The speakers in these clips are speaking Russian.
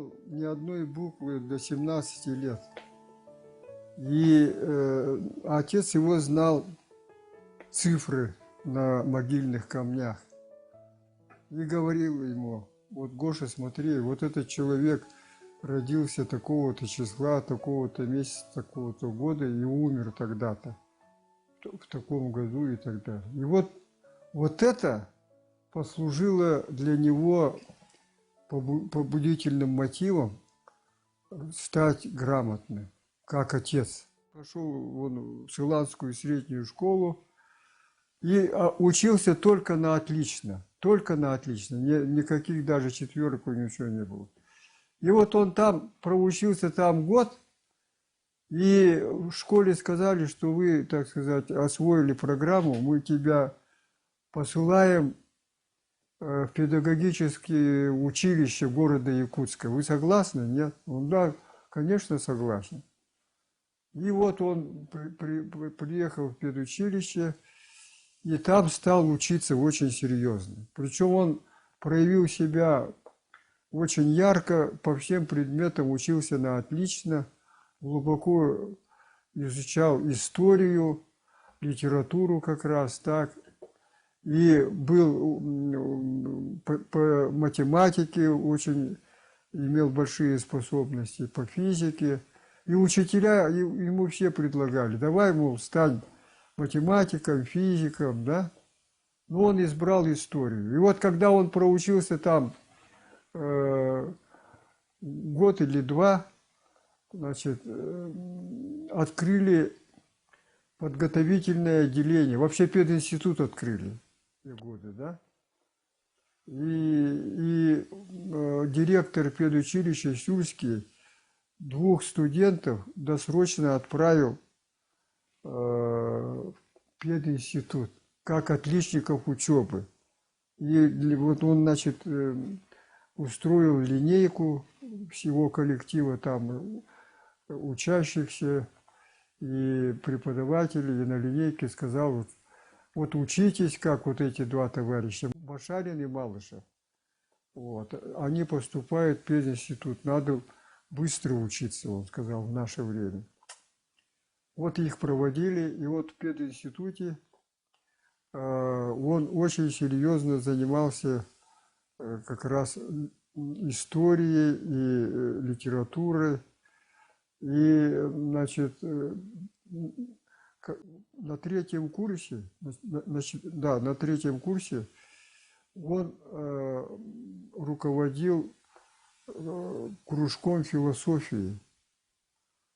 знал ни одной буквы до 17 лет. И отец его знал цифры на могильных камнях. И говорил ему: вот, Гоша, смотри, вот этот человек родился такого-то числа, такого-то месяца, такого-то года и умер тогда-то, в таком году и так далее. И вот это послужило для него побудительным мотивом стать грамотным, как отец. Пошел он в Шиланскую среднюю школу и учился только на отлично, никаких даже четверок у него ничего не было. И вот он там проучился год, и в школе сказали, что вы, так сказать, освоили программу, мы тебя посылаем в педагогические училища города Якутска. Вы согласны? Нет? Он: да, конечно, согласен. И вот он приехал в педучилище, и там стал учиться очень серьезно. Причем он проявил себя очень ярко, по всем предметам учился на отлично, глубоко изучал историю, литературу как раз так. И был по математике очень, имел большие способности, по физике. И учителя ему все предлагали: давай, мол, стань математиком, физиком, да? Но он избрал историю. И вот когда он проучился там год или два, значит, открыли подготовительное отделение. Вообще пединститут открыли в те годы, да? И директор педучилища Сюльский 2 студентов досрочно отправил в пединститут как отличников учебы. И вот он, значит, устроил линейку всего коллектива там учащихся и преподавателей, и на линейке сказал: вот учитесь, как вот эти 2 товарища, Башарин и Малышев. Вот. Они поступают в пединститут, надо быстро учиться, он сказал, в наше время. Вот их проводили, и вот в пединституте он очень серьезно занимался как раз историей и литературой. И, значит, на 3-м курсе, на 3-м курсе он руководил кружком философии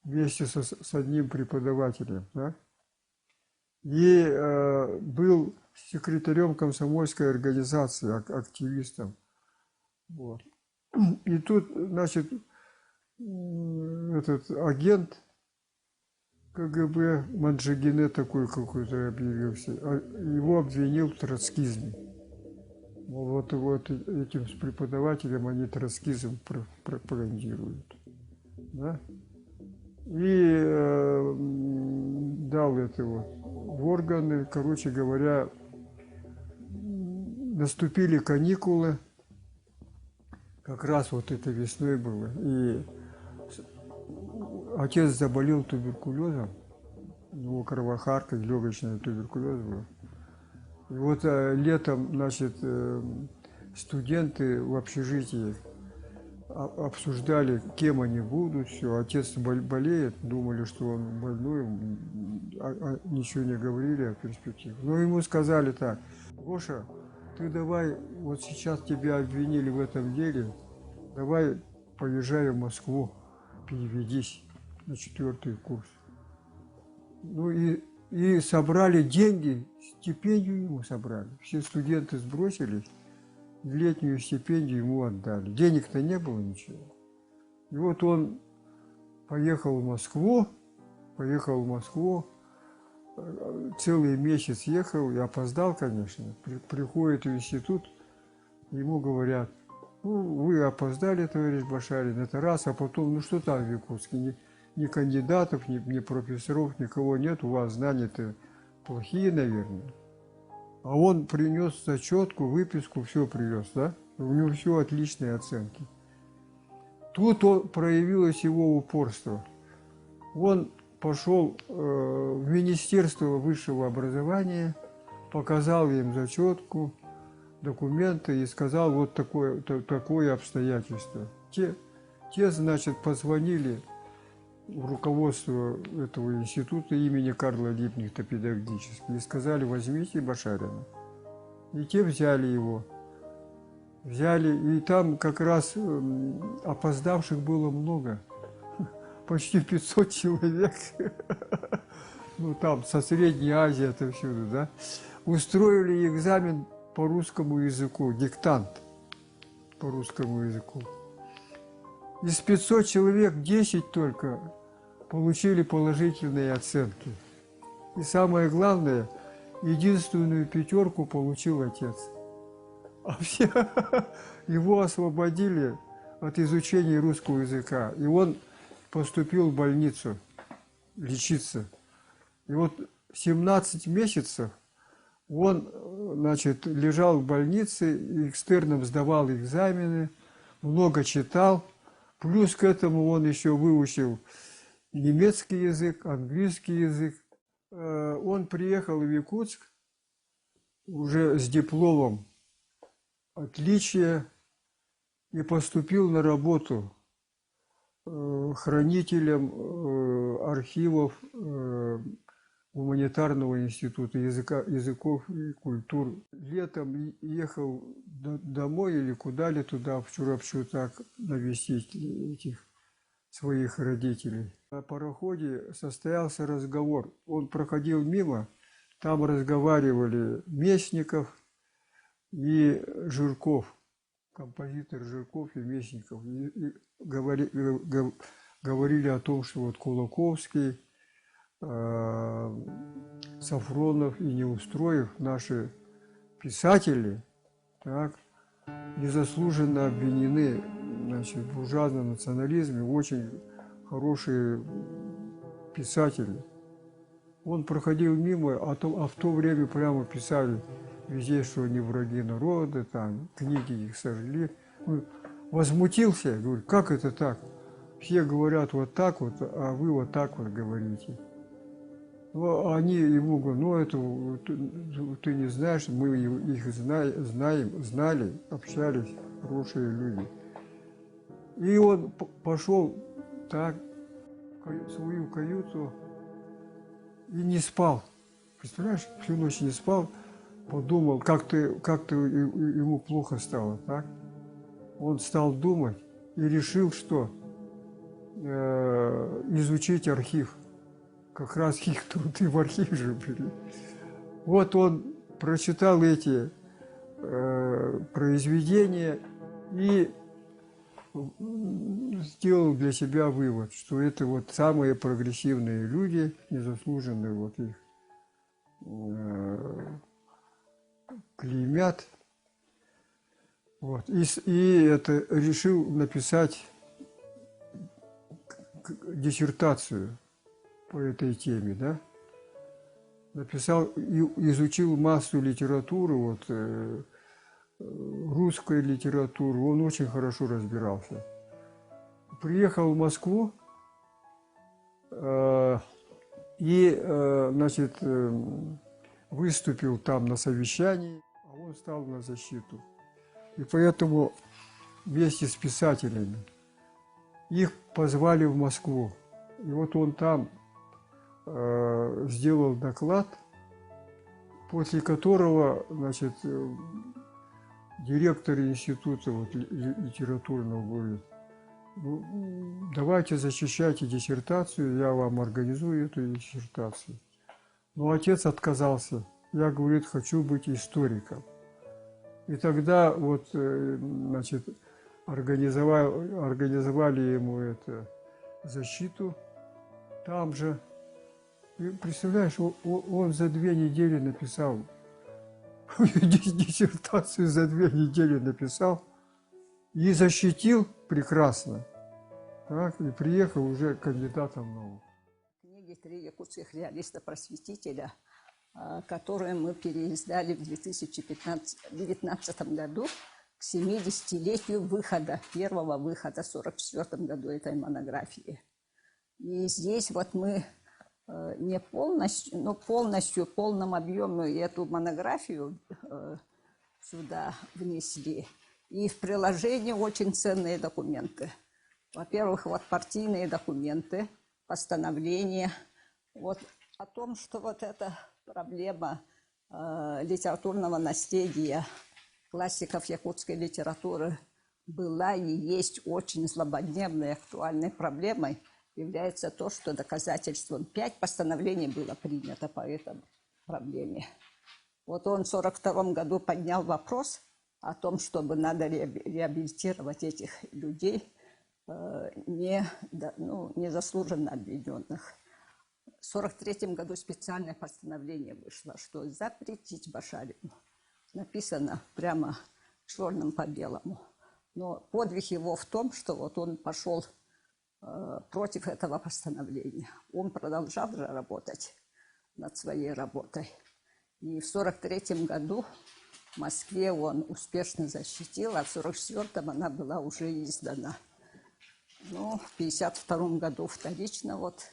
вместе с одним преподавателем, да? И был секретарем комсомольской организации, активистом. Вот. И тут, значит, этот агент КГБ Манджигине такой какой-то объявился, его обвинил в троцкизме. Вот этим с преподавателем они троцкизм пропагандируют. Да? И дал это вот в органы. Короче говоря, наступили каникулы, как раз вот это весной было, и отец заболел туберкулезом, у него кровохарка, легочный туберкулез был. И вот летом, значит, студенты в общежитии обсуждали, кем они будут, все. Отец болеет, думали, что он больной, ничего не говорили о перспективе. Но ему сказали так: Гоша, ты давай, вот сейчас тебя обвинили в этом деле, давай поезжай в Москву, переведись на 4-й курс. Ну и собрали деньги, стипендию ему собрали. Все студенты сбросились, летнюю стипендию ему отдали. Денег-то не было ничего. И вот он поехал в Москву, целый месяц ехал и опоздал, конечно. Приходит в институт, ему говорят: ну, вы опоздали, товарищ Башарин, это раз, а потом, ну что там в Якутске, ни кандидатов, ни профессоров, никого нет, у вас знания-то плохие, наверное. А он принес зачетку, выписку, все привез, да? У него все отличные оценки. Тут проявилось его упорство. Он пошел в Министерство высшего образования, показал им зачетку, документы и сказал, вот такое обстоятельство. Те, значит, позвонили в руководство этого института имени Карла Липкнехта педагогического и сказали, возьмите Башарина. И те взяли его. Взяли, и там как раз опоздавших было много. Почти 500 человек. Ну, там, со Средней Азии, это всюду, да. Устроили экзамен по русскому языку, диктант по русскому языку. Из 500 человек 10 только получили положительные оценки. И самое главное, единственную 5 получил отец. А все его освободили от изучения русского языка. И он поступил в больницу лечиться. И вот 17 месяцев он, значит, лежал в больнице, экстерном сдавал экзамены, много читал. Плюс к этому он еще выучил немецкий язык, английский язык. Он приехал в Якутск уже с дипломом отличия и поступил на работу хранителем архивов Гуманитарного института языков и культур. Летом ехал домой или куда ли туда, в Чурапчутак, навестить этих своих родителей. На пароходе состоялся разговор. Он проходил мимо, там разговаривали Местников и Жирков, композитор Жирков и Местников. И говорили о том, что вот Кулаковский, Сафронов и Неустроев, наши писатели, так, незаслуженно обвинены, значит, в буржуазном национализме, очень хорошие писатели. Он проходил мимо, а в то время прямо писали везде, что они враги народа, там книги их сожгли. Возмутился, говорит, как это так? Все говорят вот так вот, а вы вот так вот говорите. Они ему говорят, ну это ты не знаешь, мы их знали, общались, хорошие люди. И он пошел так в свою каюту и не спал. Представляешь, всю ночь не спал, подумал, как-то ему плохо стало, так? Он стал думать и решил, что изучить архив. Как раз их труды в архив же были. Вот он прочитал эти произведения и сделал для себя вывод, что это вот самые прогрессивные люди, незаслуженные вот их клеймят. Вот. И это решил написать диссертацию по этой теме, да? Написал, изучил массу литературы, вот, русской литературы, он очень хорошо разбирался. Приехал в Москву и, значит, выступил там на совещании, а он стал на защиту. И поэтому вместе с писателями их позвали в Москву. И вот он там сделал доклад, после которого, значит, директор института вот, литературного говорит, ну, давайте защищайте диссертацию, я вам организую эту диссертацию. Но отец отказался. Я, говорит, хочу быть историком. И тогда вот, значит, организовали ему эту защиту там же. И представляешь, он за 2 недели написал, диссертацию за 2 недели написал и защитил прекрасно. Так, и приехал уже кандидатом в науку. Книги «Три якутских реалиста-просветителя», которые мы переиздали в 2019 году к к 70-летию выхода, первого выхода в 1944 году этой монографии. И здесь вот мы не полностью, но полностью, в полном объеме эту монографию сюда внесли. И в приложении очень ценные документы. Во-первых, вот партийные документы, постановления. Вот о том, что вот эта проблема литературного наследия классиков якутской литературы была и есть очень злободневной и актуальной проблемой, является то, что доказательством 5 постановлений было принято по этой проблеме. Вот он в 1942 году поднял вопрос о том, чтобы надо реабилитировать этих людей, незаслуженно обвиненных. В 1943 году специальное постановление вышло, что запретить Башарину. Написано прямо черным по белому. Но подвиг его в том, что вот он пошел против этого постановления. Он продолжал же работать над своей работой. И в 1943 году в Москве он успешно защитил, а в 1944 она была уже издана. Ну, в 1952 году вторично вот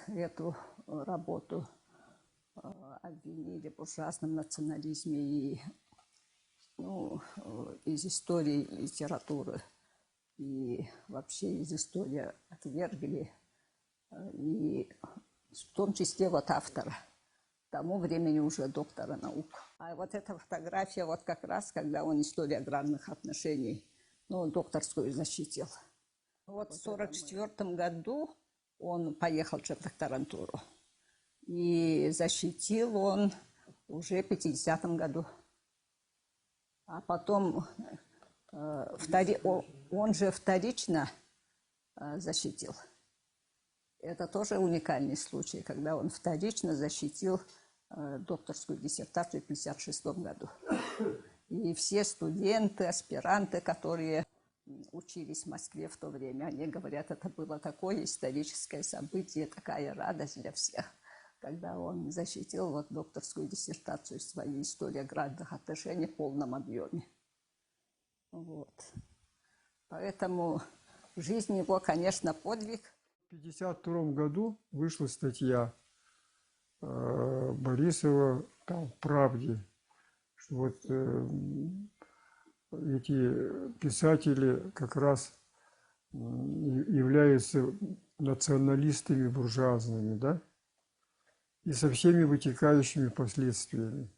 эту работу обвинили в ужасном национализме и из истории литературы. И вообще из истории отвергли, и в том числе вот автора, к тому времени уже доктора наук. А вот эта фотография вот как раз, когда он историю аграрных отношений, докторскую защитил. Вот в 1944 году он поехал в докторантуру, и защитил он уже в 1950 году. А потом он же вторично защитил. Это тоже уникальный случай, когда он вторично защитил докторскую диссертацию в 1956 году. И все студенты, аспиранты, которые учились в Москве в то время, они говорят, это было такое историческое событие, такая радость для всех, когда он защитил вот докторскую диссертацию своей истории аграрных отношений в полном объеме. Вот. Поэтому жизнь его, конечно, подвиг. В 1952 году вышла статья Борисова там, в «Правде», что вот эти писатели как раз являются националистами буржуазными, да, и со всеми вытекающими последствиями.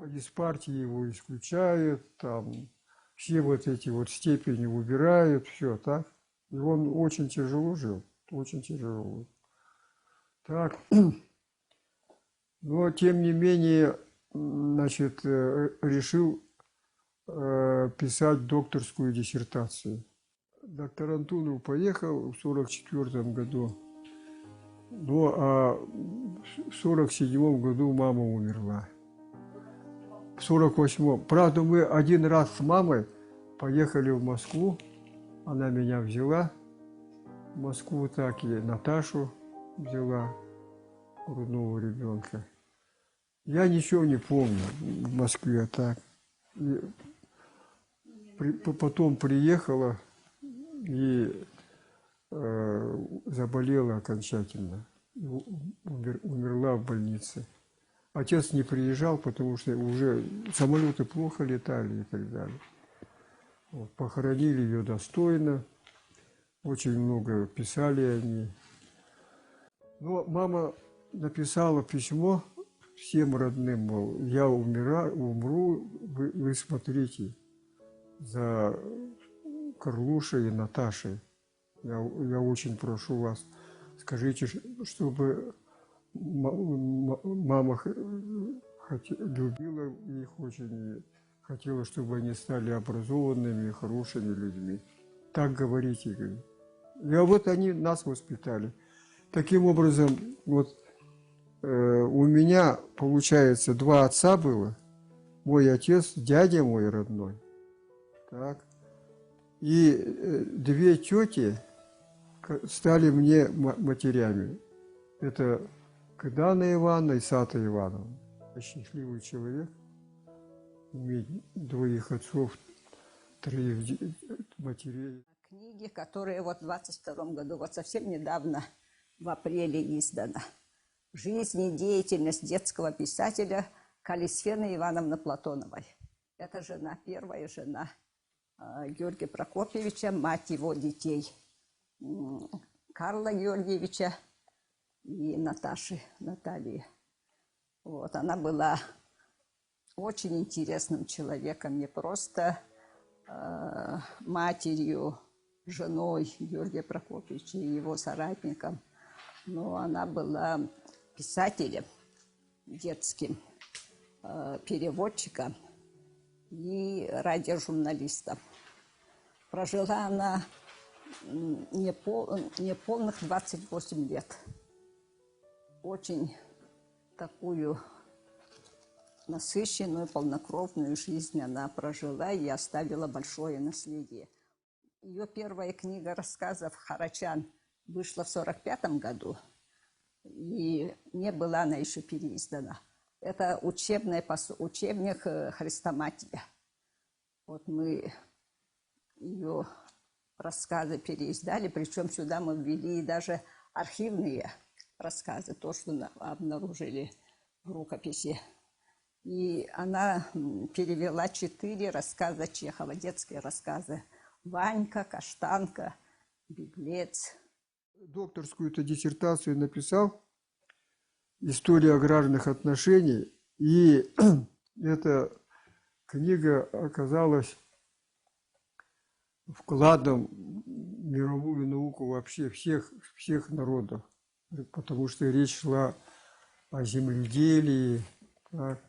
Из партии его исключают, там все вот эти вот степени убирают, все так. И он очень тяжело жил, очень тяжело. Так, но тем не менее, значит, решил писать докторскую диссертацию. В докторантуру поехал в 1944 году, ну а в 1947 году мама умерла. В 1948. Правда, мы один раз с мамой поехали в Москву, она меня взяла в Москву, так и Наташу взяла, грудного ребенка. Я ничего не помню в Москве так. И потом приехала и заболела окончательно, умерла в больнице. Отец не приезжал, потому что уже самолеты плохо летали и так далее. Вот, похоронили ее достойно, очень много писали они. Но мама написала письмо всем родным, мол, я умру, вы смотрите за Карлушей и Наташей. Я очень прошу вас, скажите, чтобы мама любила их очень и хотела, чтобы они стали образованными, хорошими людьми. Так говорите, говорит. И вот они нас воспитали. Таким образом, вот у меня, получается, 2 отца было. Мой отец, дядя мой родной. Так. И 2 тети стали мне матерями. Это Кадана Ивановна и Сата Ивановна. Счастливый человек. иметь двоих отцов, троих матерей. Книги, которые вот в 22 году, вот совсем недавно, в апреле издана. «Жизнь и деятельность детского писателя Калисфены Ивановны Платоновой». Это жена, первая жена Георгия Прокопьевича, мать его детей Карла Георгиевича и Наташи, Натальи. Вот, она была очень интересным человеком, не просто матерью, женой Георгия Прокопьевича и его соратником, но она была писателем детским, переводчиком и радиожурналистом. Прожила она неполных 28 лет. Очень такую насыщенную, полнокровную жизнь она прожила и оставила большое наследие. Ее первая книга рассказов «Харачан» вышла в 1945 году, и не была она еще переиздана. Это учебник «Хрестоматия». Вот мы ее рассказы переиздали, причем сюда мы ввели даже архивные рассказы, то, что обнаружили в рукописи. И она перевела 4 рассказа Чехова, детские рассказы. «Ванька», «Каштанка», «Беглец». Докторскую-то диссертацию написал «История аграрных отношений», и эта книга оказалась вкладом в мировую науку вообще всех народов, потому что речь шла о земледелии, так,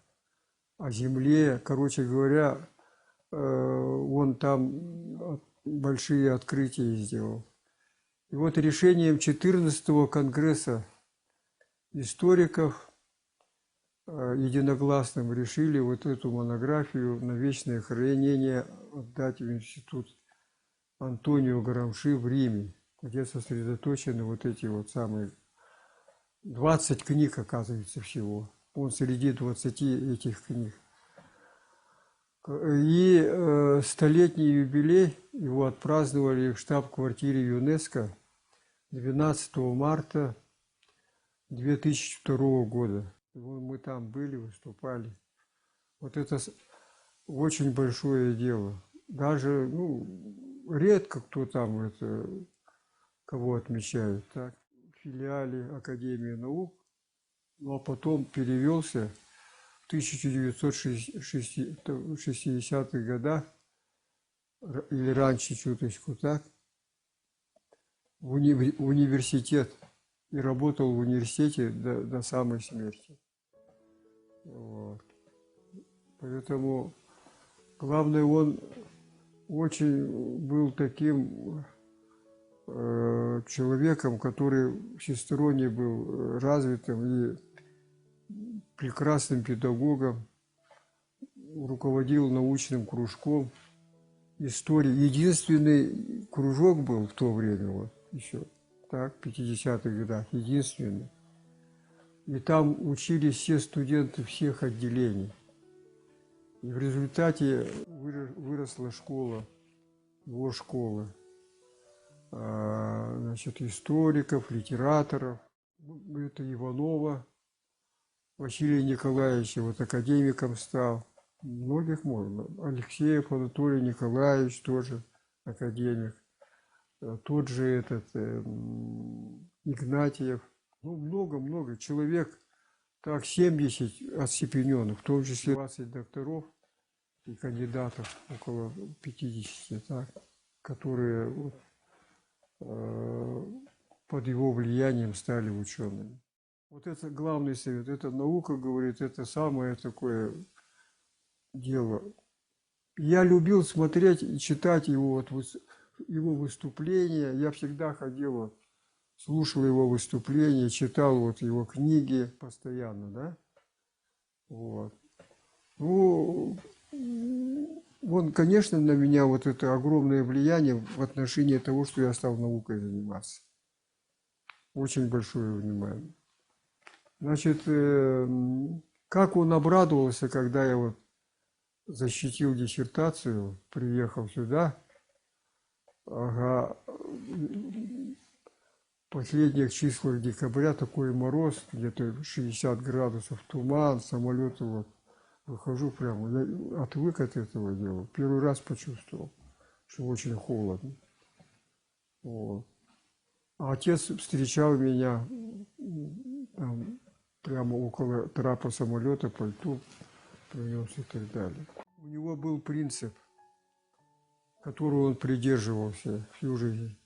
о земле, короче говоря, он там большие открытия сделал. И вот решением 14-го конгресса историков единогласным решили вот эту монографию на вечное хранение отдать в институт Антонио Грамши в Риме, где сосредоточены вот эти вот самые 20 книг, оказывается, всего. Он среди 20 этих книг. И столетний юбилей его отпраздновали в штаб-квартире ЮНЕСКО 12 марта 2002 года. Мы там были, выступали. Вот это очень большое дело. Даже, редко кто там кого отмечают. Так? В филиале Академии наук, а потом перевелся в 1960-х годах, или раньше чуточку, так, в университет, и работал в университете до самой смерти. Вот. Поэтому, главное, он очень был таким человеком, который всесторонне был развитым и прекрасным педагогом, руководил научным кружком истории. Единственный кружок был в то время, вот еще, так, в 50-х годах, единственный. И там учились все студенты всех отделений. И в результате выросла школа, его школа, значит, историков, литераторов. Это Иванова Василий Николаевич, вот академиком стал. Многих можно. Алексеев Анатолий Николаевич тоже академик. Тот же Игнатьев. Много-много человек, так, 70 отстепененных, в том числе 20 докторов и кандидатов, около 50, так, которые под его влиянием стали учеными. Вот это главный совет. Это наука, говорит, это самое такое дело. Я любил смотреть и читать его выступления. Я всегда ходил, слушал его выступления, читал вот его книги постоянно, да. Вот. Он, конечно, на меня вот это огромное влияние в отношении того, что я стал наукой заниматься. Очень большое внимание. Значит, как он обрадовался, когда я вот защитил диссертацию, приехал сюда. Ага. В последних числах декабря такой мороз, где-то 60 градусов, туман, самолеты вот. Выхожу прямо, я отвык от этого дела. Первый раз почувствовал, что очень холодно. Вот. А отец встречал меня там, прямо около трапа самолета, пальто принес и так далее. У него был принцип, которого он придерживался всю жизнь.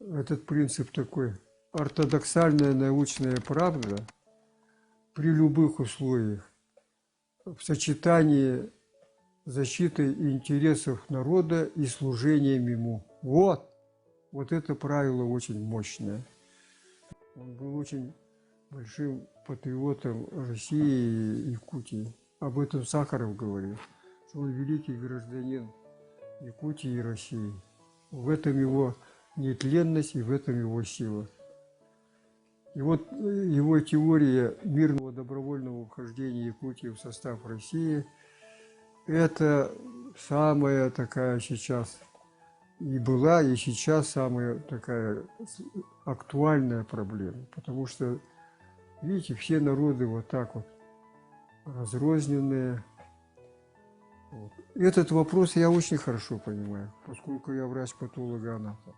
Этот принцип такой: ортодоксальная научная правда при любых условиях в сочетании защиты интересов народа и служением ему. Вот это правило очень мощное. Он был очень большим патриотом России и Якутии. Об этом Сахаров говорил, что он великий гражданин Якутии и России. В этом его нетленность и в этом его сила. И вот его теория мирного добровольного вхождения Якутии в состав России – это самая такая сейчас и была, и сейчас самая такая актуальная проблема. Потому что, видите, все народы вот так вот разрозненные. Вот. Этот вопрос я очень хорошо понимаю, поскольку я врач-патологоанатом,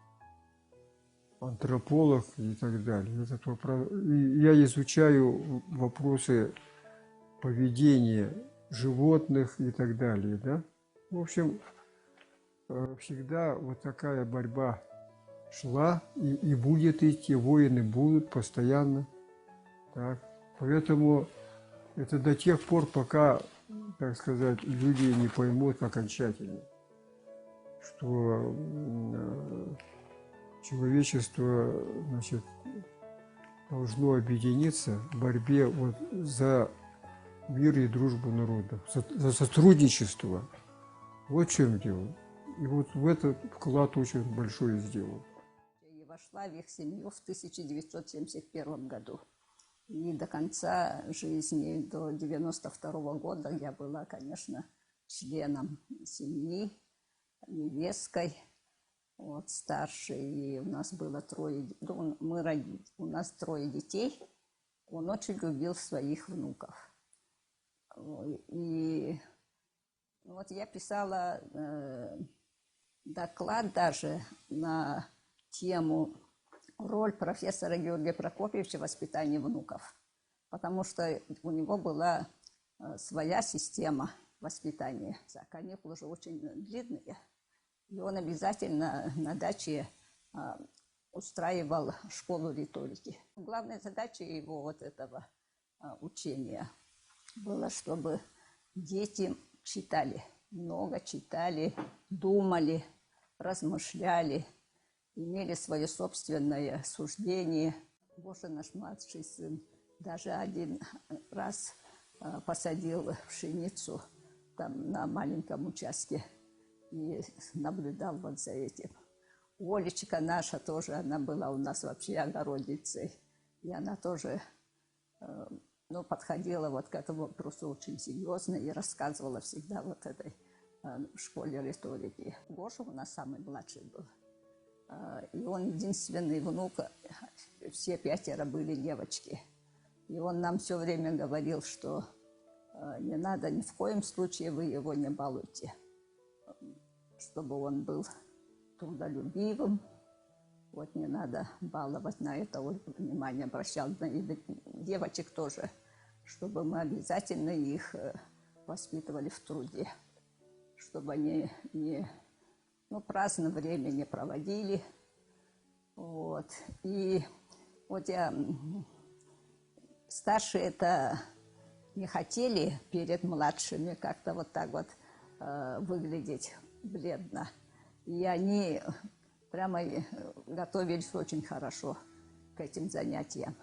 антрополог и так далее. Этот вопрос, и я изучаю вопросы поведения животных и так далее. Да? В общем, всегда вот такая борьба шла и будет идти, войны будут постоянно. Так. Поэтому это до тех пор, пока, так сказать, люди не поймут окончательно, что человечество, значит, должно объединиться в борьбе вот за мир и дружбу народов, за сотрудничество. Вот в чем дело. И вот в этот вклад очень большой сделал. Я вошла в их семью в 1971 году. И до конца жизни, до 92 года, я была, конечно, членом семьи, невесткой, вот, старшей. И у нас было у нас трое детей. Он очень любил своих внуков. И вот я писала доклад даже на тему роль профессора Георгия Прокопьевича в воспитании внуков, потому что у него была своя система воспитания. Каникулы уже очень длинные, и он обязательно на даче устраивал школу риторики. Главной задачей его вот этого учения было, чтобы дети читали, много читали, думали, размышляли, имели свое собственное суждение. Гоша, наш младший сын, даже один раз посадил пшеницу там на маленьком участке и наблюдал вот за этим. Олечка наша тоже, она была у нас вообще огородницей, и она тоже подходила вот к этому вопросу очень серьезно и рассказывала всегда вот этой школе риторики. Гоша у нас самый младший был. И он единственный внук, все 5 были девочки. И он нам все время говорил, что не надо, ни в коем случае вы его не балуйте, чтобы он был трудолюбивым. Вот не надо баловать, на это внимание обращал, и девочек тоже, чтобы мы обязательно их воспитывали в труде, чтобы они праздное время не проводили. Вот. И вот старшие это не хотели перед младшими как-то вот так вот выглядеть бледно. И они прямо готовились очень хорошо к этим занятиям.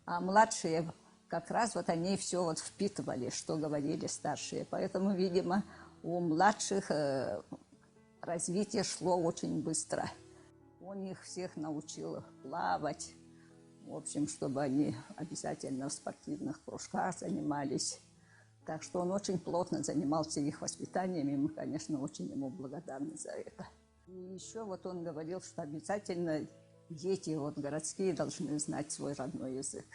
А младшие как раз вот они все вот впитывали, что говорили старшие. Поэтому, видимо, у младших развитие шло очень быстро. Он их всех научил плавать, в общем, чтобы они обязательно в спортивных кружках занимались. Так что он очень плотно занимался их воспитанием, и мы, конечно, очень ему благодарны за это. И еще вот он говорил, что обязательно дети вот городские должны знать свой родной язык.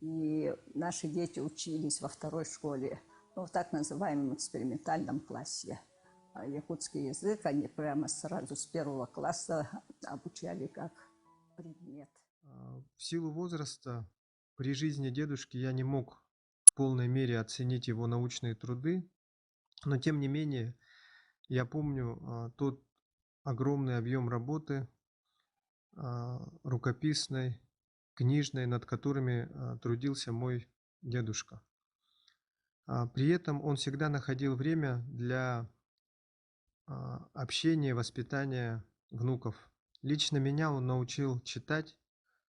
И наши дети учились во второй школе, ну, в так называемом экспериментальном классе. А якутский язык они прямо сразу с первого класса обучали как предмет. В силу возраста при жизни дедушки я не мог в полной мере оценить его научные труды, но тем не менее я помню тот огромный объем работы рукописной, книжной, над которыми трудился мой дедушка. При этом он всегда находил время для общения, воспитания внуков. Лично меня он научил читать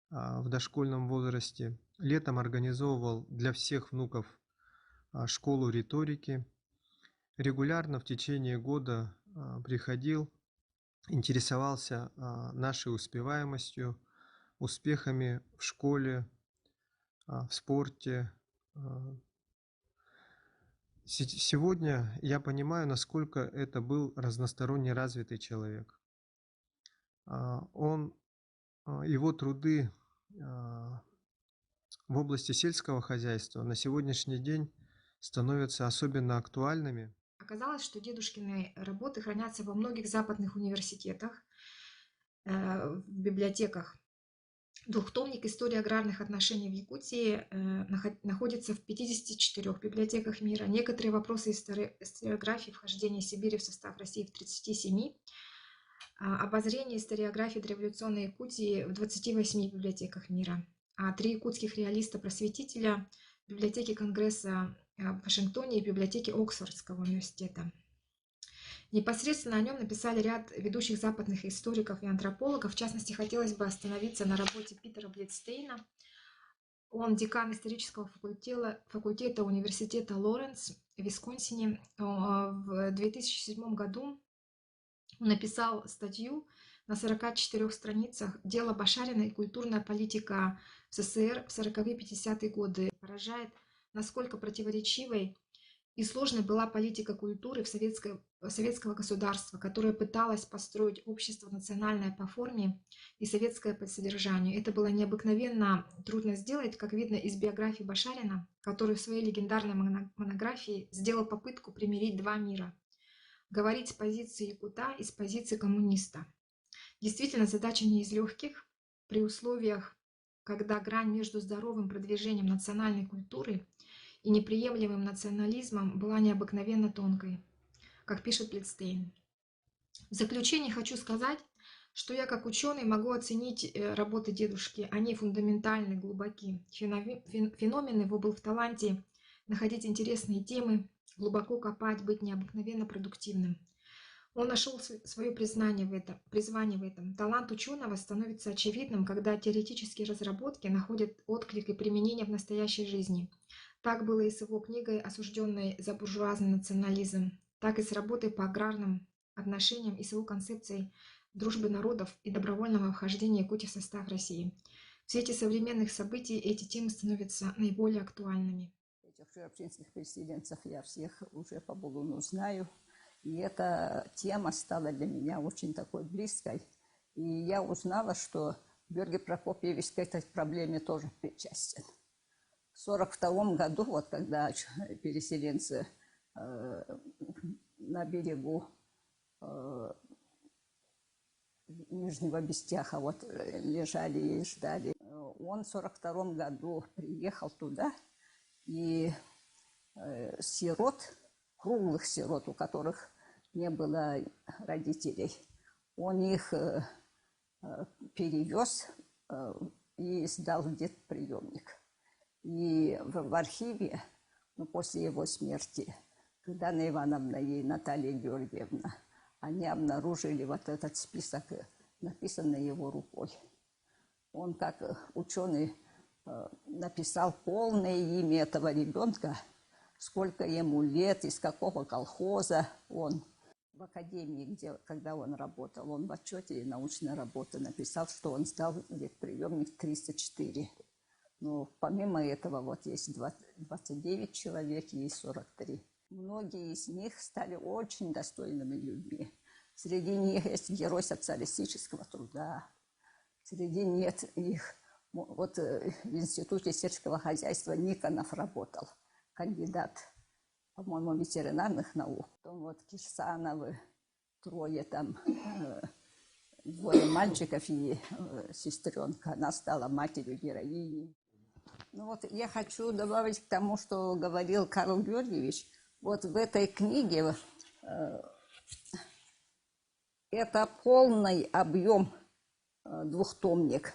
в дошкольном возрасте. Летом организовывал для всех внуков школу риторики. Регулярно в течение года приходил, интересовался нашей успеваемостью, успехами в школе, в спорте. Сегодня я понимаю, насколько это был разносторонне развитый человек. Его труды в области сельского хозяйства на сегодняшний день становятся особенно актуальными. Оказалось, что дедушкины работы хранятся во многих западных университетах, в библиотеках. Двухтомник «История аграрных отношений в Якутии» находится в 54 библиотеках мира. Некоторые вопросы историографии вхождения Сибири в состав России в 37. Обозрение историографии дореволюционной Якутии в 28 библиотеках мира. А 3 якутских реалиста-просветителя в библиотеке Конгресса в Вашингтоне и в библиотеке Оксфордского университета. Непосредственно о нем написали ряд ведущих западных историков и антропологов. В частности, хотелось бы остановиться на работе Питера Блэдстейна. Он декан исторического факультета университета Лоренс в Висконсине. В 2007 году он написал статью на 44 страницах «Дело Башарина и культурная политика в СССР в 40-50-е годы». Поражает, насколько противоречивой и сложной была политика культуры советского государства, которое пыталось построить общество национальное по форме и советское по содержанию. Это было необыкновенно трудно сделать, как видно из биографии Башарина, который в своей легендарной монографии сделал попытку примирить два мира. Говорить с позиции якута и с позиции коммуниста. Действительно, задача не из легких. При условиях, когда грань между здоровым продвижением национальной культуры и неприемлемым национализмом была необыкновенно тонкой, как пишет Блэдстейн. В заключение хочу сказать, что я как ученый могу оценить работы дедушки. Они фундаментальны, глубоки. Феномен его был в таланте находить интересные темы, глубоко копать, быть необыкновенно продуктивным. Он нашел свое призвание в этом. Талант ученого становится очевидным, когда теоретические разработки находят отклик и применение в настоящей жизни. Так было и с его книгой, осужденной за буржуазный национализм, так и с работой по аграрным отношениям и с его концепцией дружбы народов и добровольного вхождения Якутии в состав России. В свете современных событий эти темы становятся наиболее актуальными. Этих широпчинских переселенцев я всех уже по Булуну знаю. И эта тема стала для меня очень такой близкой. И я узнала, что Георгий Прокопьевич к этой проблеме тоже причастен. В 1942 году, вот когда переселенцы на берегу Нижнего Бестяха вот лежали и ждали, он в 1942 году приехал туда, и сирот, круглых сирот, у которых не было родителей, он их перевез и сдал в детприемник. И в архиве, после его смерти, Дана Ивановна и Наталья Георгиевна, они обнаружили вот этот список, написанный его рукой. Он, как ученый, написал полное имя этого ребенка, сколько ему лет, из какого колхоза он. В академии, когда он работал, он в отчете научной работы написал, что он сдал детприемник 304. Но помимо этого вот есть 29 человек, есть 43. Многие из них стали очень достойными людьми. Среди них есть герой социалистического труда. Среди них вот в Институте сельского хозяйства Никонов работал, кандидат, по-моему, ветеринарных наук. Потом вот Кирсановы, трое там, двое мальчиков и сестренка. Она стала матерью героини. Ну вот я хочу добавить к тому, что говорил Карл Георгиевич. Вот в этой книге это полный объем двухтомник.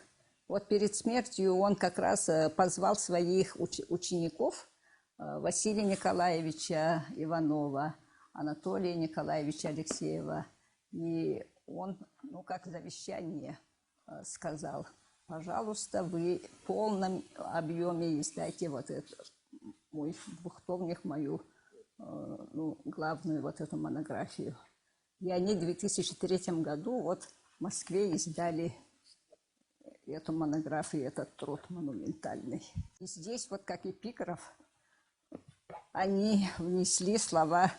Вот перед смертью он как раз позвал своих учеников, Василия Николаевича Иванова, Анатолия Николаевича Алексеева. И он, ну, как завещание сказал: пожалуйста, вы в полном объеме издайте вот этот мой двухтомник, мою главную вот эту монографию. И они в 2003 году вот в Москве издали эту монографию, этот труд монументальный. И здесь вот как эпиграф они внесли слова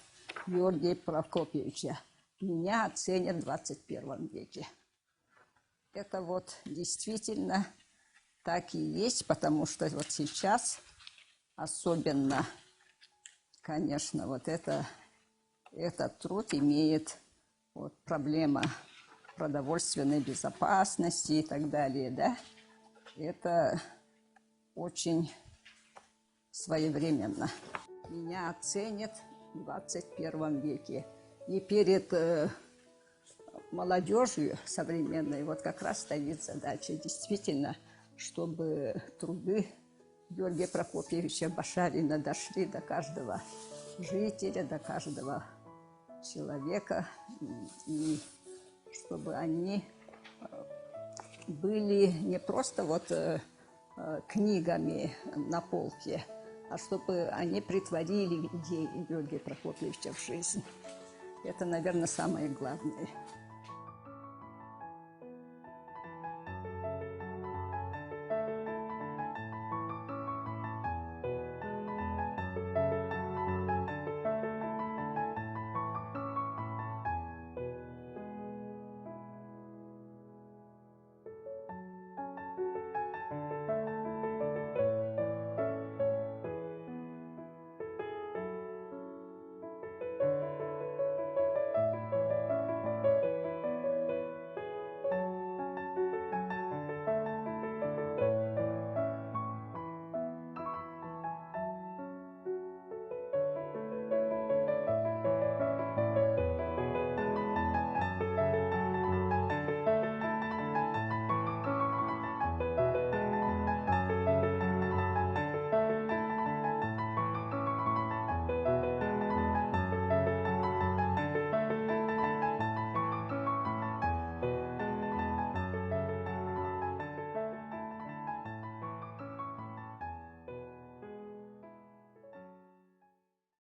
Георгия Прокопьевича: «Меня оценят в 21 веке». Это вот действительно так и есть, потому что вот сейчас особенно, конечно, вот этот труд имеет вот проблема продовольственной безопасности и так далее, да? Это очень своевременно. Меня оценят в 21 веке. И перед молодежью современной вот как раз стоит задача действительно, чтобы труды Георгия Прокопьевича Башарина дошли до каждого жителя, до каждого человека, и чтобы они были не просто вот книгами на полке, а чтобы они притворили идеи Георгия Прокопьевича в жизнь. Это, наверное, самое главное.